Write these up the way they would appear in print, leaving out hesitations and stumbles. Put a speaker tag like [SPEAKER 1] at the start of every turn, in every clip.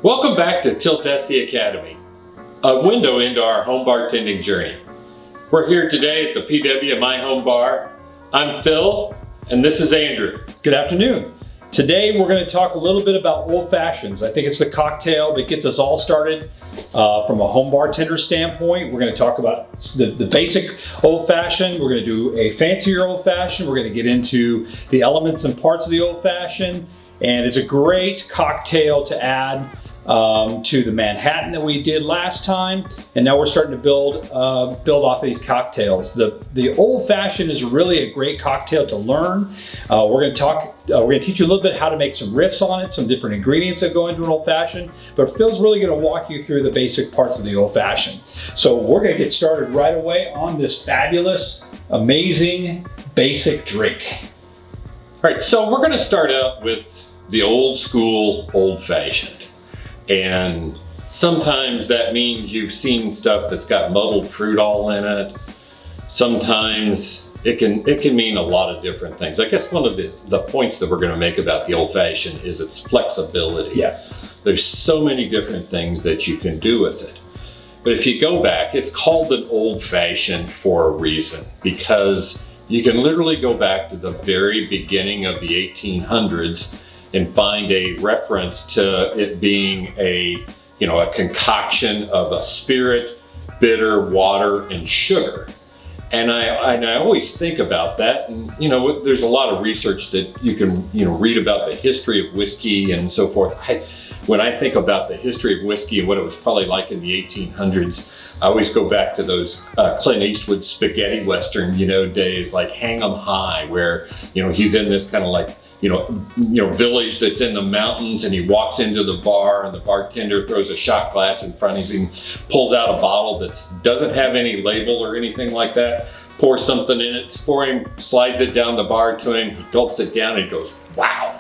[SPEAKER 1] Welcome back to Till Death the Academy, a window into our home bartending journey. We're here today at the PW My Home Bar. I'm Phil, and this is Andrew.
[SPEAKER 2] Good afternoon. Today we're going to talk a little bit about old fashions. I think it's the cocktail that gets us all started from a home bartender standpoint. We're going to talk about the basic old fashioned. We're going to do a fancier old fashioned. We're going to get into the elements and parts of the old fashioned. And it's a great cocktail to add to the Manhattan that we did last time, and now we're starting to build off of these cocktails. The old fashioned is really a great cocktail to learn. We're going to teach you a little bit how to make some riffs on it, some different ingredients that go into an old fashioned. But Phil's really going to walk you through the basic parts of the old fashioned. So we're going to get started right away on this fabulous, amazing, basic drink.
[SPEAKER 1] All right, so we're going to start out with the old school old fashioned. And sometimes that means you've seen stuff that's got muddled fruit all in it. Sometimes it can mean a lot of different things. I guess one of the points that we're going to make about the old fashioned is its flexibility.
[SPEAKER 2] Yeah.
[SPEAKER 1] There's so many different things that you can do with it. But if you go back, it's called an old fashioned for a reason, because you can literally go back to the very beginning of the 1800s and find a reference to it being a concoction of a spirit, bitter, water, and sugar. And I always think about that, and there's a lot of research that you can read about the history of whiskey and so forth. When I think about the history of whiskey and what it was probably like in the 1800s, I always go back to those Clint Eastwood spaghetti western days, like Hang 'em High, where he's in this kind of like village that's in the mountains, and he walks into the bar and the bartender throws a shot glass in front of him, pulls out a bottle that doesn't have any label or anything like that, pours something in it for him, slides it down the bar to him, he gulps it down and he goes, wow.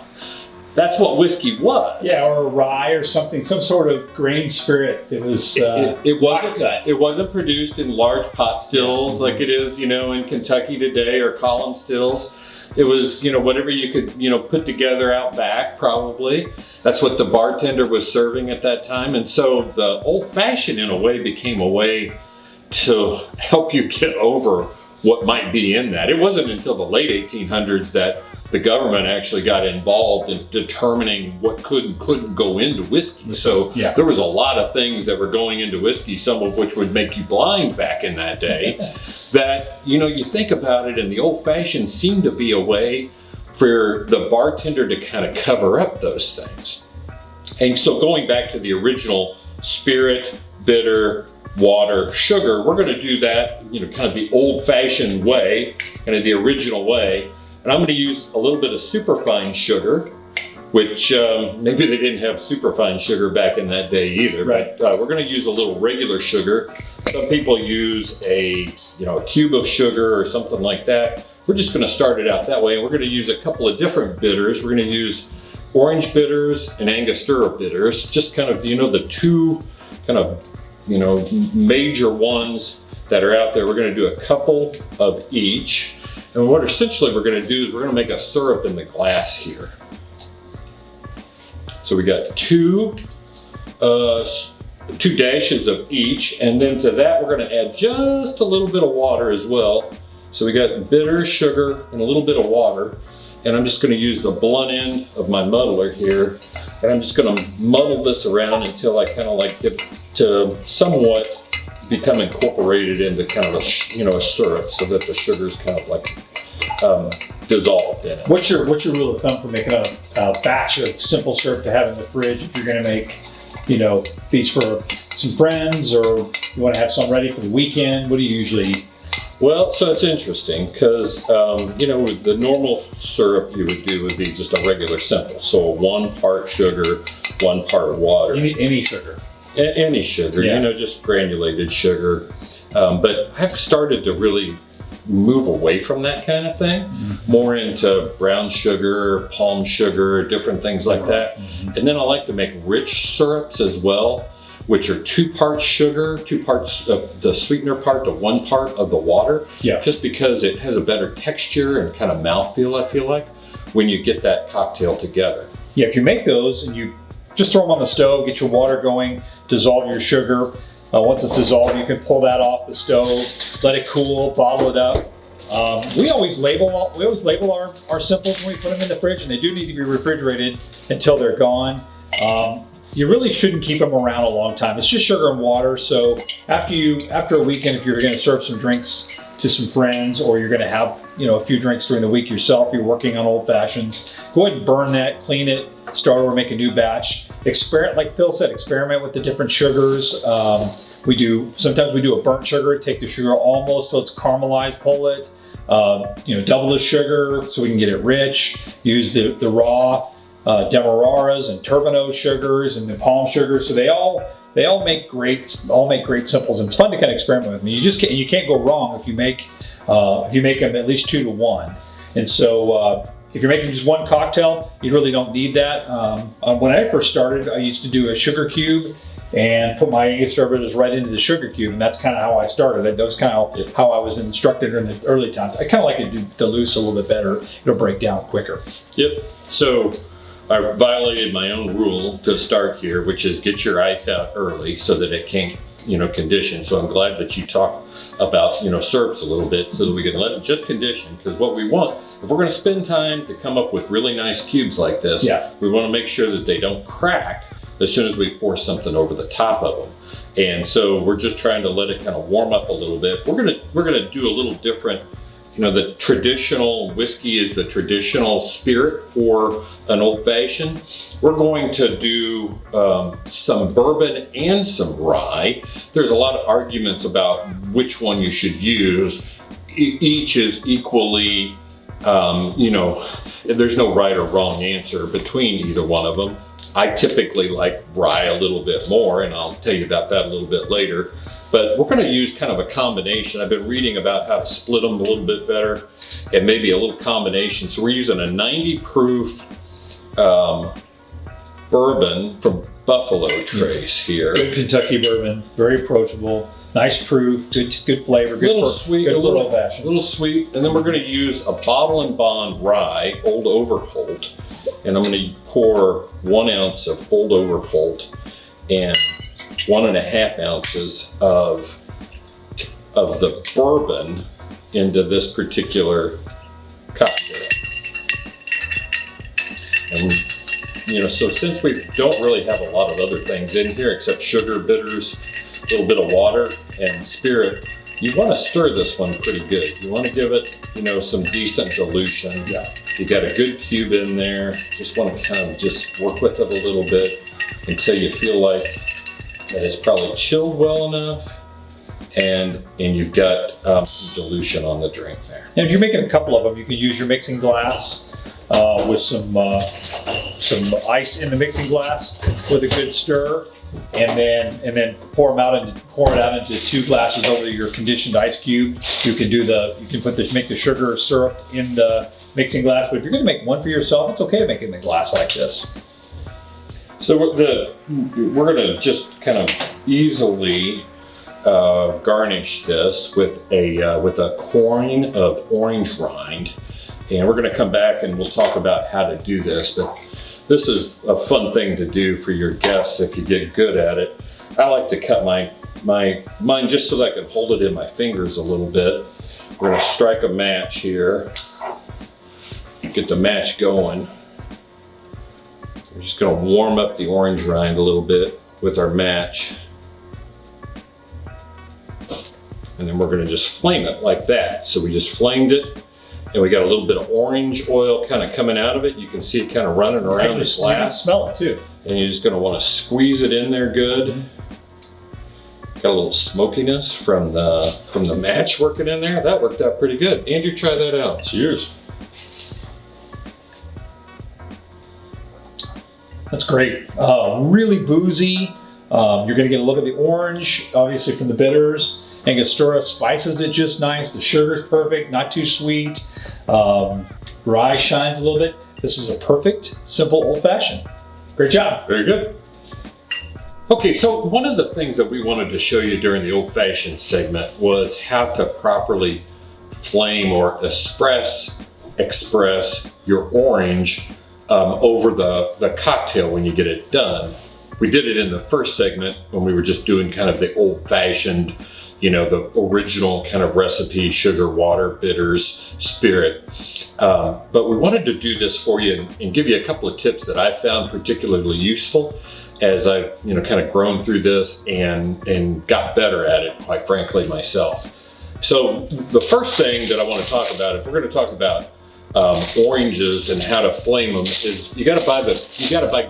[SPEAKER 1] That's what whiskey was.
[SPEAKER 2] Yeah, or a rye or something, some sort of grain spirit that was
[SPEAKER 1] it wasn't produced in large pot stills like it is, in Kentucky today, or column stills. It was, whatever you could, put together out back, probably. That's what the bartender was serving at that time. And so the old fashioned, in a way, became a way to help you get over what might be in that. It wasn't until the late 1800s that the government actually got involved in determining what could and couldn't go into whiskey. So there was a lot of things that were going into whiskey, some of which would make you blind back in that day, that, you think about it, and the old fashioned seemed to be a way for the bartender to kind of cover up those things. And so going back to the original spirit, bitter, water, sugar, we're going to do that, kind of the old fashioned way, kind of the original way. And I'm going to use a little bit of superfine sugar, which maybe they didn't have superfine sugar back in that day either.
[SPEAKER 2] Right.
[SPEAKER 1] But we're going to use a little regular sugar. Some people use a cube of sugar or something like that. We're just going to start it out that way. And we're going to use a couple of different bitters. We're going to use orange bitters and Angostura bitters, just kind of the two kind of major ones that are out there. We're going to do a couple of each. And what essentially we're going to do is we're going to make a syrup in the glass here. So we got two dashes of each, and then to that we're going to add just a little bit of water as well. So we got bitter, sugar, and a little bit of water. And I'm just going to use the blunt end of my muddler here, and I'm just going to muddle this around until I kind of like get to somewhat become incorporated into kind of a syrup, so that the sugar's kind of like dissolved in it.
[SPEAKER 2] What's your rule of thumb for making a batch of simple syrup to have in the fridge if you're going to make these for some friends, or you want to have some ready for the weekend? What do you usually?
[SPEAKER 1] Well, so it's interesting because the normal syrup you would do would be just a regular simple, so 1 part sugar, 1 part water.
[SPEAKER 2] Any sugar.
[SPEAKER 1] Any sugar, just granulated sugar. But I've started to really move away from that kind of thing, more into brown sugar, palm sugar, different things like that. And then I like to make rich syrups as well, which are 2 parts sugar, 2 parts of the sweetener part to 1 part of the water.
[SPEAKER 2] Yeah.
[SPEAKER 1] Just because it has a better texture and kind of mouthfeel, I feel like, when you get that cocktail together.
[SPEAKER 2] Yeah, if you make those and you just throw them on the stove, get your water going, dissolve your sugar. Once it's dissolved, you can pull that off the stove, let it cool, bottle it up. We always label our simples when we put them in the fridge, and they do need to be refrigerated until they're gone. You really shouldn't keep them around a long time. It's just sugar and water. So after a weekend, if you're going to serve some drinks to some friends, or you're going to have a few drinks during the week yourself, you're working on old fashions, go ahead and burn that, clean it, start over, make a new batch. Like Phil said, experiment with the different sugars. Sometimes we do a burnt sugar, take the sugar almost till it's caramelized, pull it, double the sugar so we can get it rich. Use the raw Demerara's and Turbinose sugars and the palm sugars. So they all make great simples, and it's fun to kind of experiment with them. You can't go wrong if you make them at least 2 to 1. And so if you're making just one cocktail, you really don't need that. When I first started, I used to do a sugar cube and put my Angostura bitters right into the sugar cube, and that's kind of how I started. That was kind of how I was instructed in the early times. I kind of like it to dilute a little bit better. It'll break down quicker.
[SPEAKER 1] Yep. So I violated my own rule to start here, which is get your ice out early so that it can't, condition. So I'm glad that you talked about, syrups a little bit so that we can let it just condition. Because what we want, if we're going to spend time to come up with really nice cubes like this, we want to make sure that they don't crack as soon as we pour something over the top of them. And so we're just trying to let it kind of warm up a little bit. We're gonna do a little different. The traditional whiskey is the traditional spirit for an old fashioned. We're going to do some bourbon and some rye. There's a lot of arguments about which one you should use. Each is equally, there's no right or wrong answer between either one of them. I typically like rye a little bit more, and I'll tell you about that a little bit later. But we're going to use kind of a combination. I've been reading about how to split them a little bit better, and maybe a little combination. So we're using a 90 proof bourbon from Buffalo Trace here.
[SPEAKER 2] Good Kentucky bourbon, very approachable, nice proof, good flavor, good old fashioned.
[SPEAKER 1] A little sweet, and then we're going to use a Bottle and Bond rye, Old Overholt, and I'm going to pour 1 ounce of Old Overholt and 1.5 ounces of the bourbon into this particular cocktail. And so since we don't really have a lot of other things in here except sugar, bitters, a little bit of water and spirit, you want to stir this one pretty good. You want to give it, some decent dilution.
[SPEAKER 2] Yeah.
[SPEAKER 1] You got a good cube in there. Just want to kind of just work with it a little bit until you feel like that it's probably chilled well enough, and you've got some dilution on the drink there.
[SPEAKER 2] And if you're making a couple of them, you can use your mixing glass with some ice in the mixing glass with a good stir, and then pour it out into 2 glasses over your conditioned ice cube. You can make the sugar or syrup in the mixing glass, but if you're going to make one for yourself, it's okay to make it in a glass like this.
[SPEAKER 1] So we're going to just kind of easily garnish this with a coin of orange rind, and we're going to come back and we'll talk about how to do this. But this is a fun thing to do for your guests if you get good at it. I like to cut mine just so that I can hold it in my fingers a little bit. We're going to strike a match here, get the match going. We're just going to warm up the orange rind a little bit with our match. And then we're going to just flame it like that. So we just flamed it, and we got a little bit of orange oil kind of coming out of it. You can see it kind of running around the glass.
[SPEAKER 2] You can smell it too.
[SPEAKER 1] And you're just going to want to squeeze it in there good. Got a little smokiness from the match working in there. That worked out pretty good. Andrew, try that out.
[SPEAKER 2] Cheers. That's great. Really boozy. You're going to get a look at the orange, obviously from the bitters. Angostura spices it just nice. The sugar's perfect, not too sweet. Rye shines a little bit. This is a perfect, simple old fashioned. Great job.
[SPEAKER 1] Very good. Okay, so one of the things that we wanted to show you during the old fashioned segment was how to properly flame or express your orange over the cocktail when you get it done. We did it in the first segment when we were just doing kind of the old-fashioned, the original kind of recipe, sugar, water, bitters, spirit. But we wanted to do this for you and give you a couple of tips that I found particularly useful as I've kind of grown through this and got better at it, quite frankly, myself. So the first thing that I want to talk about, if we're going to talk about oranges and how to flame them, is you got to buy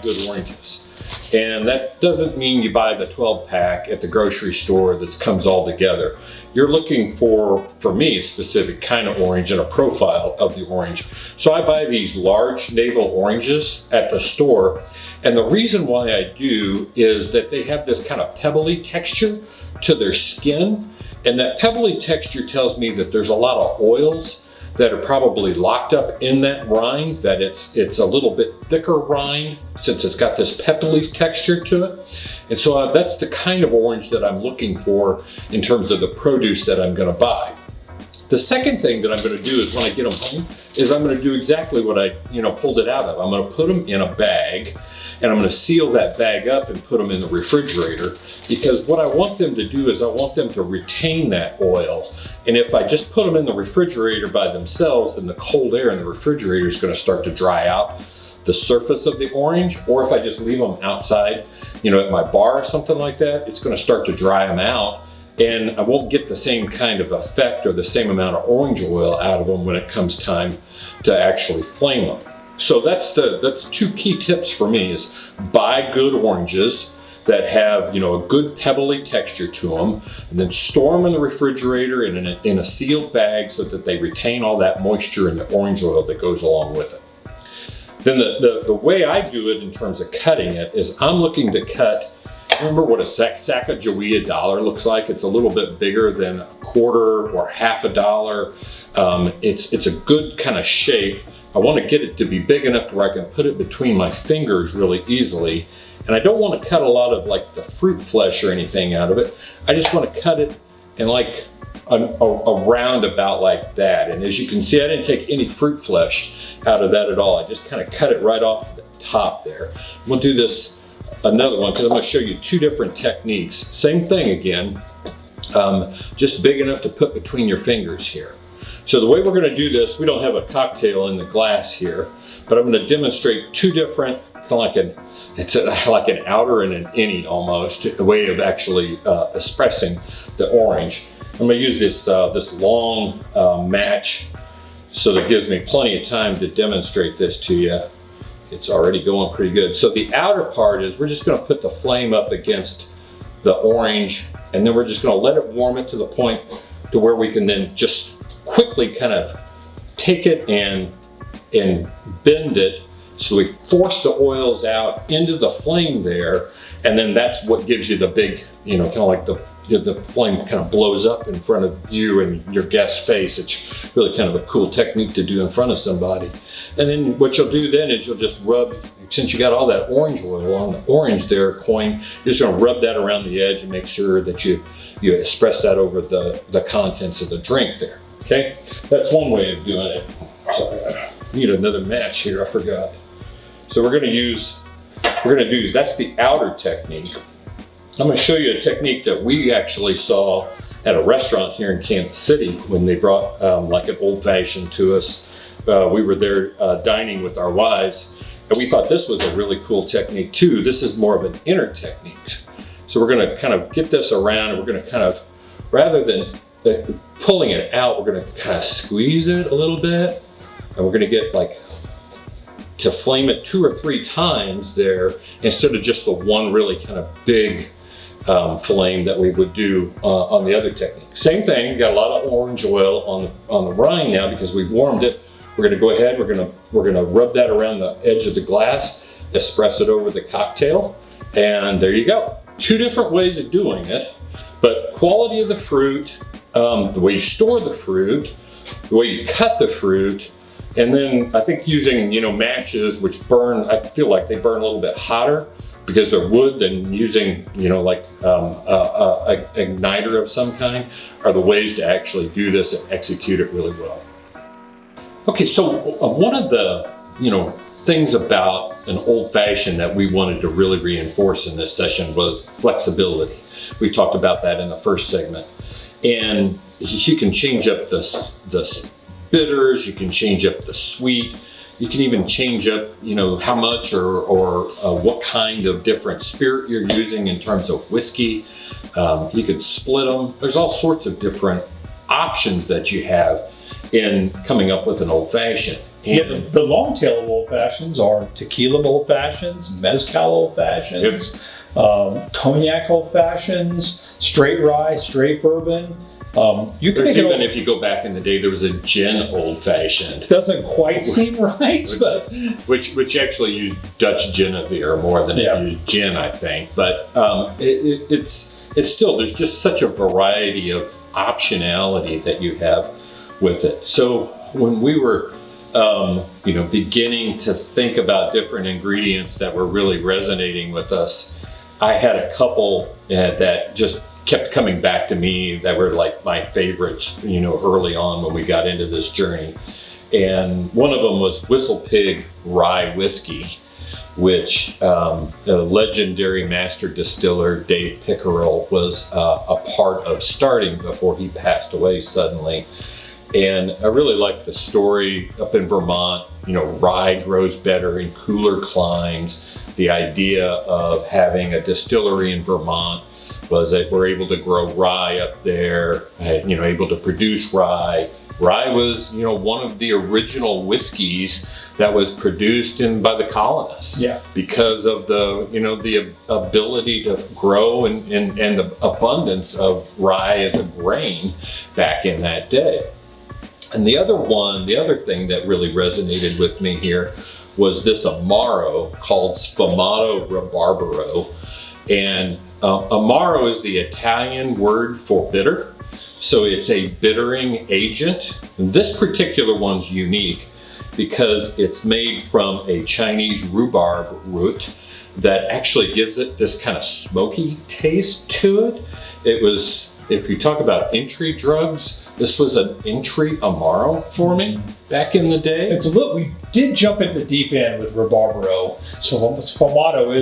[SPEAKER 1] good oranges. And that doesn't mean you buy the 12-pack at the grocery store that comes all together. You're looking for me, a specific kind of orange and a profile of the orange. So I buy these large navel oranges at the store. And the reason why I do is that they have this kind of pebbly texture to their skin. And that pebbly texture tells me that there's a lot of oils that are probably locked up in that rind, that it's a little bit thicker rind since it's got this pebbly texture to it. And so that's the kind of orange that I'm looking for in terms of the produce that I'm going to buy. The second thing that I'm going to do is when I get them home is I'm going to do exactly what I pulled it out of. I'm going to put them in a bag, and I'm going to seal that bag up and put them in the refrigerator, because what I want them to do is I want them to retain that oil. And if I just put them in the refrigerator by themselves, then the cold air in the refrigerator is going to start to dry out the surface of the orange. Or if I just leave them outside, at my bar or something like that, it's going to start to dry them out. And I won't get the same kind of effect or the same amount of orange oil out of them when it comes time to actually flame them. So that's two key tips for me: is buy good oranges that have a good pebbly texture to them, and then store them in the refrigerator in a sealed bag so that they retain all that moisture and the orange oil that goes along with it. Then the way I do it in terms of cutting it is I'm looking to cut. Remember what a Sacagawea dollar looks like? It's a little bit bigger than a quarter or half a dollar. It's a good kind of shape. I want to get it to be big enough to where I can put it between my fingers really easily. And I don't want to cut a lot of like the fruit flesh or anything out of it. I just want to cut it in like a roundabout like that. And as you can see, I didn't take any fruit flesh out of that at all. I just kind of cut it right off the top there. We'll do this another one because I'm going to show you two different techniques. Same thing again, just big enough to put between your fingers here. So the way we're going to do this, we don't have a cocktail in the glass here, but I'm going to demonstrate two different, kind of like like an outer and an innie almost, the way of actually espressing the orange. I'm going to use this long match, so that gives me plenty of time to demonstrate this to you. It's already going pretty good. So the outer part is we're just going to put the flame up against the orange, and then we're just going to let it warm it to the point to where we can then just quickly kind of take it and bend it so we force the oils out into the flame there, and then that's what gives you the big, kind of like the flame kind of blows up in front of you and your guest's face. It's really kind of a cool technique to do in front of somebody. And then what you'll do then is you'll just rub, since you got all that orange oil on the orange there, coin, you're just gonna rub that around the edge and make sure that you express that over the contents of the drink there, okay? That's one way of doing it. Sorry, I need another match here, I forgot. So we're gonna do, that's the outer technique. I'm going to show you a technique that we actually saw at a restaurant here in Kansas City when they brought like an old-fashioned to us. We were there dining with our wives, and we thought this was a really cool technique too. This is more of an inner technique. So we're going to kind of get this around, and we're going to kind of, rather than pulling it out, we're going to kind of squeeze it a little bit, and we're going to get like to flame it 2 or 3 times there instead of just the one really kind of big flame that we would do on the other technique. Same thing, got a lot of orange oil on the rind now because we've warmed it. We're gonna go ahead, we're gonna rub that around the edge of the glass, espresso it over the cocktail, and there you go. 2 different ways of doing it, but quality of the fruit, the way you store the fruit, the way you cut the fruit, and then I think using matches which burn, I feel like they burn a little bit hotter because they're wood, than using like a igniter of some kind are the ways to actually do this and execute it really well. Okay, so one of the things about an old fashioned that we wanted to really reinforce in this session was flexibility. We talked about that in the first segment. And you can change up the bitters, you can change up the sweet, you can even change up, how much or what kind of different spirit you're using in terms of whiskey. You could split them. There's all sorts of different options that you have in coming up with an old fashioned.
[SPEAKER 2] Yeah, the long tail of old fashions are tequila old fashions, mezcal old fashions, cognac old fashions, straight rye, straight bourbon. You can
[SPEAKER 1] There's
[SPEAKER 2] make
[SPEAKER 1] even, if you go back in the day, there was a gin old fashioned.
[SPEAKER 2] Doesn't quite seem right, but
[SPEAKER 1] which actually used Dutch Genevieve more than it used gin, I think. But it's still, there's just such a variety of optionality that you have with it. So when we were beginning to think about different ingredients that were really resonating with us, I had a couple that just kept coming back to me that were like my favorites, early on when we got into this journey. And one of them was Whistle Pig Rye Whiskey, which the legendary master distiller Dave Pickerel was a part of starting before he passed away suddenly. And I really like the story up in Vermont. Rye grows better in cooler climes. The idea of having a distillery in Vermont was that we're able to grow rye up there, able to produce rye. Rye was, one of the original whiskeys that was produced by the colonists.
[SPEAKER 2] Yeah.
[SPEAKER 1] Because of the ability to grow and the abundance of rye as a grain back in that day. And the other thing that really resonated with me here was this Amaro called Sfumato Rabarbaro. And Amaro is the Italian word for bitter. So it's a bittering agent. And this particular one's unique because it's made from a Chinese rhubarb root that actually gives it this kind of smoky taste to it. It was, if you talk about entry drugs, this was an entry Amaro for me back in the day.
[SPEAKER 2] We did jump into the deep end with Rabarbaro. So Sfumato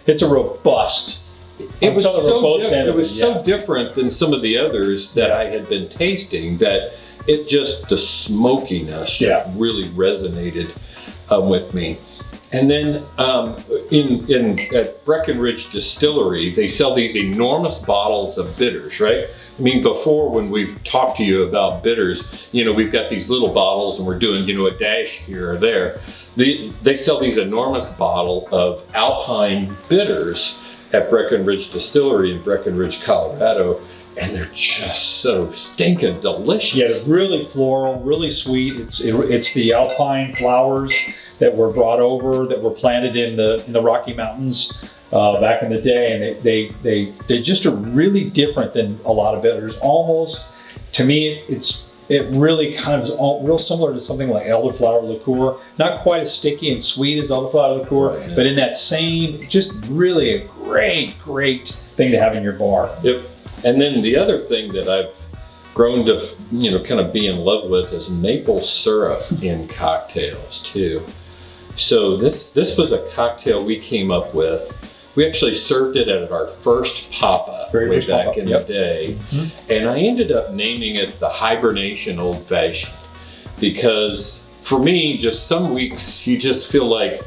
[SPEAKER 2] it's a robust.
[SPEAKER 1] It was so different than some of the others that I had been tasting that the smokiness just really resonated with me. And then at Breckenridge Distillery, they sell these enormous bottles of bitters, right? I mean, before when we've talked to you about bitters, we've got these little bottles and we're doing, a dash here or there. They sell these enormous bottle of Alpine bitters at Breckenridge Distillery in Breckenridge, Colorado. And they're just so stinking delicious.
[SPEAKER 2] Yeah, really floral, really sweet. It's the Alpine flowers that were brought over, that were planted in the Rocky Mountains back in the day, and they just are really different than a lot of bitters. Almost, to me, it really kind of is real similar to something like elderflower liqueur. Not quite as sticky and sweet as elderflower liqueur, but in that same, just really a great thing to have in your bar.
[SPEAKER 1] Yep. And then the other thing that I've grown to, kind of be in love with is maple syrup in cocktails too. So this was a cocktail we came up with. We actually served it at our first pop-up way back in the day. Mm-hmm. And I ended up naming it the Hibernation Old Fashioned because for me, just some weeks you just feel like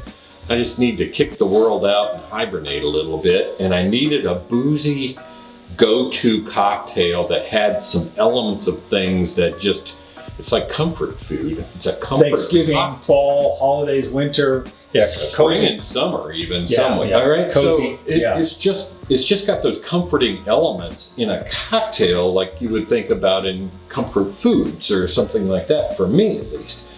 [SPEAKER 1] I just need to kick the world out and hibernate a little bit. And I needed a boozy go-to cocktail that had some elements of things that it's like comfort food. It's a comfort
[SPEAKER 2] Thanksgiving, fall, holidays, winter,
[SPEAKER 1] spring and summer even some way. All right,
[SPEAKER 2] cozy.
[SPEAKER 1] So it's just got those comforting elements in a cocktail like you would think about in comfort foods or something like that, for me at least.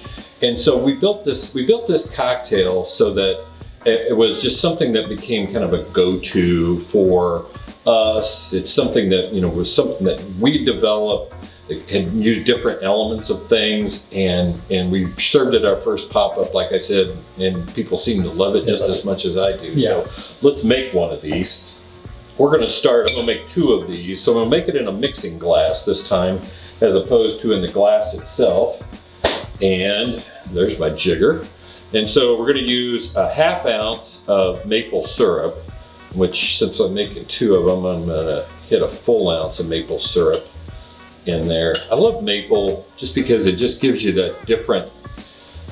[SPEAKER 1] And so we built this cocktail so that it was just something that became kind of a go-to for us. It's something that was something that we developed. It had used different elements of things, and we served it our first pop-up, like I said, and people seem to love it just as much as I do. Yeah. So let's make one of these. We're going to start. I'm going to make 2 of these. So I'm going to make it in a mixing glass this time, as opposed to in the glass itself. And there's my jigger. And so we're going to use a 1/2 ounce of maple syrup, which since I'm making 2 of them, I'm going to hit a full ounce of maple syrup in there. I love maple just because it just gives you that different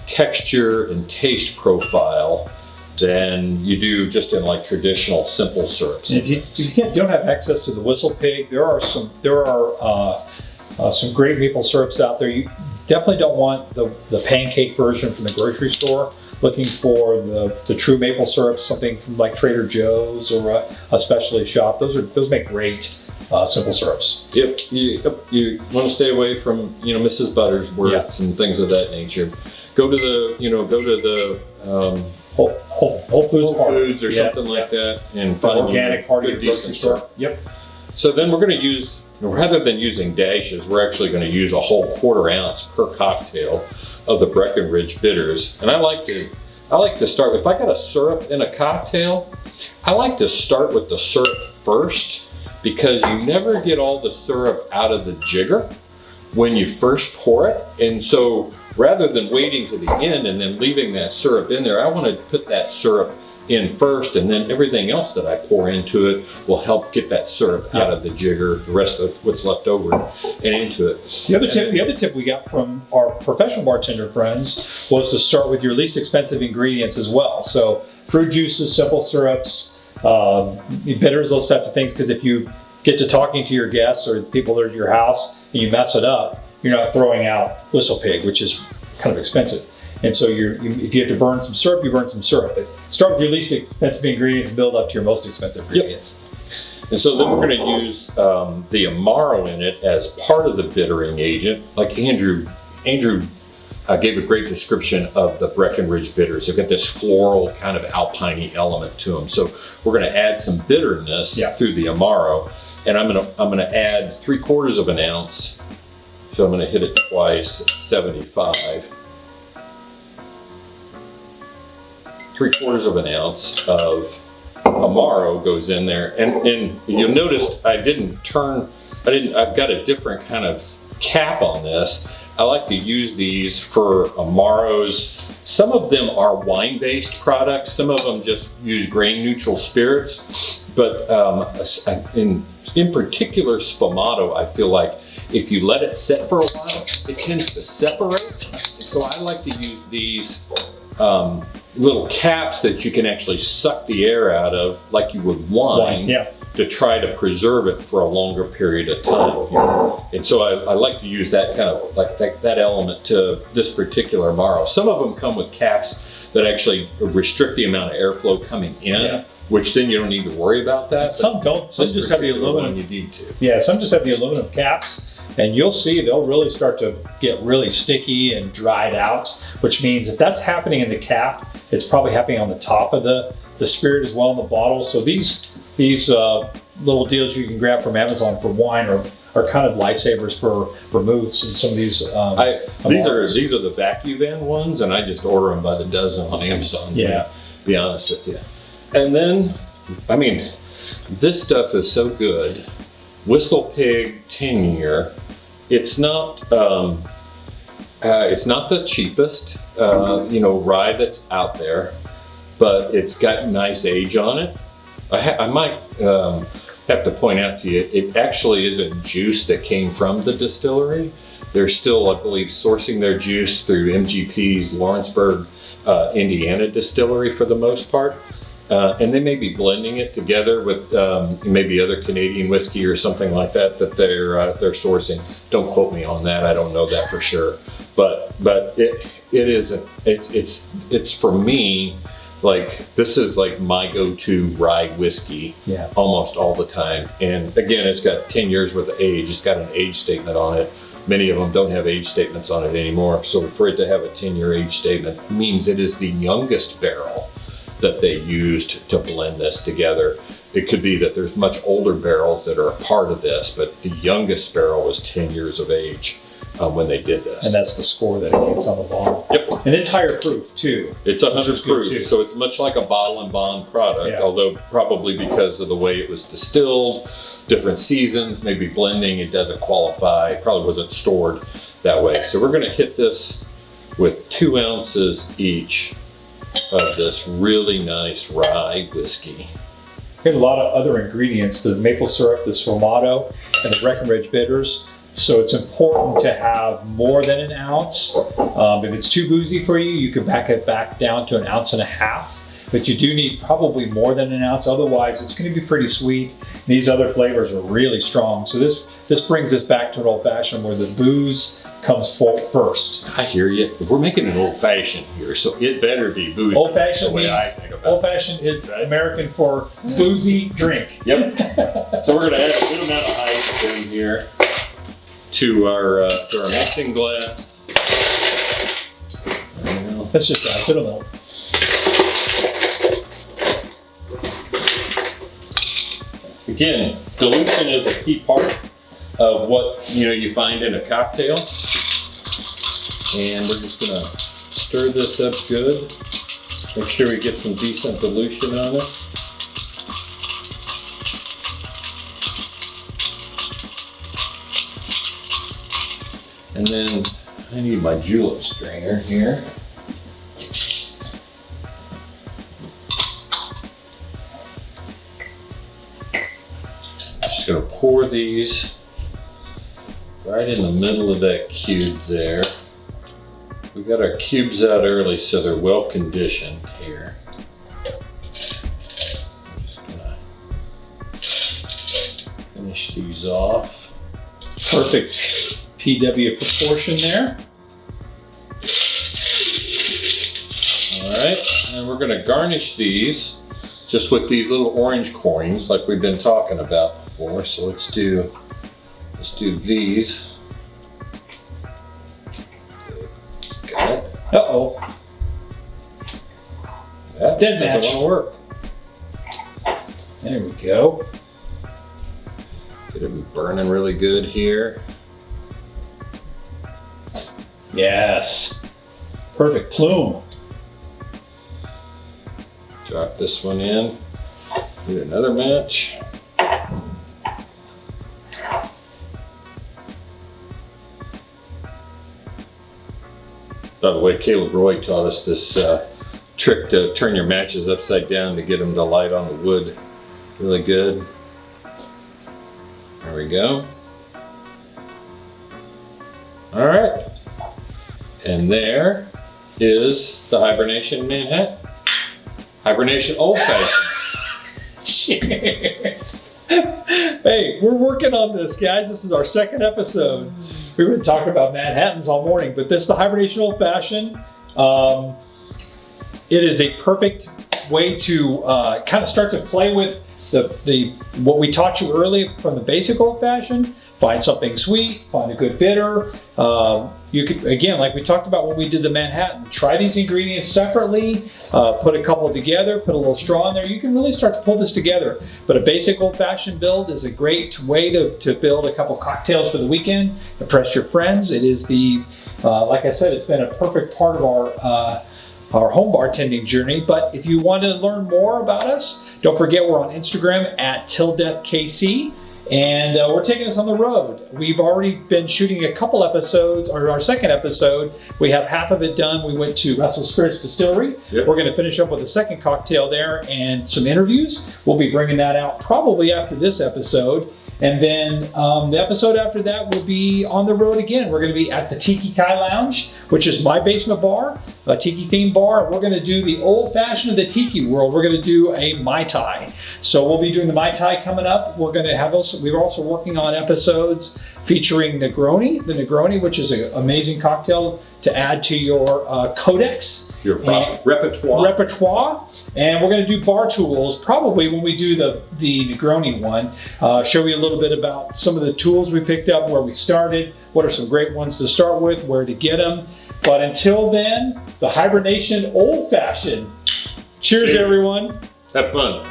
[SPEAKER 1] texture and taste profile than you do just in like traditional simple syrups.
[SPEAKER 2] And if you don't have access to the Whistle Pig, there are some great maple syrups out there. You definitely don't want the pancake version from the grocery store. Looking for the true maple syrup, something from like Trader Joe's or a specialty shop. Those make great simple syrups.
[SPEAKER 1] Yep. You want to stay away from Mrs. Buttersworth's and things of that nature. Go to the
[SPEAKER 2] Whole
[SPEAKER 1] Foods or something like that, and find
[SPEAKER 2] organic part of
[SPEAKER 1] good,
[SPEAKER 2] your grocery
[SPEAKER 1] decent
[SPEAKER 2] store.
[SPEAKER 1] syrup.
[SPEAKER 2] Yep.
[SPEAKER 1] So then we're going to use, rather than using dashes, we're actually going to use a whole 1/4 ounce per cocktail of the Breckenridge bitters. And I like to start, if I got a syrup in a cocktail, I like to start with the syrup first, because you never get all the syrup out of the jigger when you first pour it. And so rather than waiting to the end and then leaving that syrup in there, I want to put that syrup in first, and then everything else that I pour into it will help get that syrup out of the jigger, the rest of what's left over, and into it.
[SPEAKER 2] The other tip we got from our professional bartender friends was to start with your least expensive ingredients as well. So fruit juices, simple syrups, bitters, those types of things. Because if you get to talking to your guests or people that are at your house and you mess it up, you're not throwing out Whistle Pig, which is kind of expensive. And so if you have to burn some syrup, you burn some syrup. But start with your least expensive ingredients and build up to your most expensive ingredients.
[SPEAKER 1] Yep. And so then we're going to use the Amaro in it as part of the bittering agent. Like Andrew gave a great description of the Breckenridge bitters. They've got this floral kind of alpine-y element to them. So we're going to add some bitterness through the Amaro. And I'm going to add 3/4 of an ounce. So I'm going to hit it twice at 75. 3/4 of an ounce of Amaro goes in there, and you'll notice I've got a different kind of cap on this. I like to use these for Amaros. Some of them are wine-based products. Some of them just use grain-neutral spirits. But in particular, Sfumato, I feel like if you let it sit for a while, it tends to separate. And so I like to use these little caps that you can actually suck the air out of, like you would wine, to try to preserve it for a longer period of time. And so I like to use that kind of like that element to this particular Amaro. Some of them come with caps that actually restrict the amount of airflow coming in, which then you don't need to worry about that.
[SPEAKER 2] Some don't. Some just have the aluminum.
[SPEAKER 1] You need to.
[SPEAKER 2] Yeah, some just have the aluminum caps. And you'll see they'll really start to get really sticky and dried out, which means if that's happening in the cap, it's probably happening on the top of the spirit as well in the bottle. So these little deals you can grab from Amazon for wine are kind of lifesavers for vermouths and some of these.
[SPEAKER 1] These are the Vacuvan ones, and I just order them by the dozen on Amazon.
[SPEAKER 2] Yeah,
[SPEAKER 1] to be honest with you. And then, I mean, this stuff is so good. Whistle Pig 10-year. It's not the cheapest, rye that's out there, but it's got nice age on it. I might have to point out to you, it actually is a juice that came from the distillery. They're still, I believe, sourcing their juice through MGP's Lawrenceburg, Indiana distillery for the most part. And they may be blending it together with maybe other Canadian whiskey or something like that they're sourcing. Don't quote me on that. I don't know that for sure. But it's for me, like, this is like my go-to rye whiskey almost all the time. And again, it's got 10 years worth of age. It's got an age statement on it. Many of them don't have age statements on it anymore. So for it to have a 10-year age statement means it is the youngest barrel that they used to blend this together. It could be that there's much older barrels that are a part of this, but the youngest barrel was 10 years of age when they did this.
[SPEAKER 2] And that's the score that it gets on the bottle.
[SPEAKER 1] Yep.
[SPEAKER 2] And it's higher proof too.
[SPEAKER 1] It's 100 proof, so it's much like a bottle and bond product, although probably because of the way it was distilled, different seasons, maybe blending, it doesn't qualify. It probably wasn't stored that way. So we're gonna hit this with 2 ounces each of this really nice rye whiskey.
[SPEAKER 2] We have a lot of other ingredients, the maple syrup, the Sfumato, and the Breckenridge bitters. So it's important to have more than an ounce. If it's too boozy for you, you can back it back down to 1.5 ounces. But you do need probably more than an ounce. Otherwise, it's going to be pretty sweet. These other flavors are really strong. So this brings us back to an old fashioned where the booze comes first.
[SPEAKER 1] I hear you. We're making an old fashioned here, so it better be boozy.
[SPEAKER 2] Old fashioned
[SPEAKER 1] the way
[SPEAKER 2] means
[SPEAKER 1] I think about
[SPEAKER 2] old fashioned is American for boozy drink.
[SPEAKER 1] Yep. So we're going to add a good amount of ice in here to our mixing glass.
[SPEAKER 2] Let's just ice it a little.
[SPEAKER 1] Again, dilution is a key part of what you find in a cocktail, and we're just gonna stir this up good. Make sure we get some decent dilution on it. And then I need my julep strainer here. Just gonna pour these right in the middle of that cube there. We got our cubes out early so they're well conditioned here. I'm just gonna finish these off.
[SPEAKER 2] Perfect PW proportion there.
[SPEAKER 1] All right, and we're gonna garnish these just with these little orange coins like we've been talking about before. So let's do these. Got it.
[SPEAKER 2] Uh-oh.
[SPEAKER 1] That
[SPEAKER 2] Dead
[SPEAKER 1] doesn't
[SPEAKER 2] match.
[SPEAKER 1] want to work.
[SPEAKER 2] There we go.
[SPEAKER 1] Get it burning really good here.
[SPEAKER 2] Yes. Perfect plume.
[SPEAKER 1] Drop this one in. Do another match. By the way, Caleb Roy taught us this trick to turn your matches upside down to get them to light on the wood really good. There we go. All right. And there is the Hibernation Manhattan. Hibernation Old Fashioned.
[SPEAKER 2] Cheers. Hey, we're working on this, guys. This is our second episode. We've been talking about Manhattans all morning, but this is the Hibernation Old Fashioned. It is a perfect way to kind of start to play with the what we taught you earlier from the basic old fashioned. Find something sweet, find a good bitter. You could, again, like we talked about when we did the Manhattan, try these ingredients separately, put a couple together, put a little straw in there. You can really start to pull this together. But a basic old-fashioned build is a great way to build a couple cocktails for the weekend, impress your friends. It is like I said, it's been a perfect part of our home bartending journey. But if you want to learn more about us, don't forget we're on Instagram at TillDeathKC. And we're taking this on the road. We've already been shooting a couple episodes, or our second episode. We have half of it done. We went to Russell Spirits Distillery.
[SPEAKER 1] Yep.
[SPEAKER 2] We're going to finish up with a second cocktail there and some interviews. We'll be bringing that out probably after this episode. And then the episode after that will be on the road again. We're going to be at the Tiki Kai Lounge, which is my basement bar, a tiki themed bar. We're going to do the old fashioned of the tiki world. We're going to do a Mai Tai. So we'll be doing the Mai Tai coming up. We're going to have we're also working on episodes featuring Negroni, the Negroni, which is an amazing cocktail to add to your codex.
[SPEAKER 1] Your repertoire.
[SPEAKER 2] And we're going to do bar tools probably when we do the Negroni one. Show you a little bit about some of the tools we picked up, where we started, what are some great ones to start with, where to get them. But until then, the Hibernation Old Fashioned. Cheers, everyone.
[SPEAKER 1] Have fun.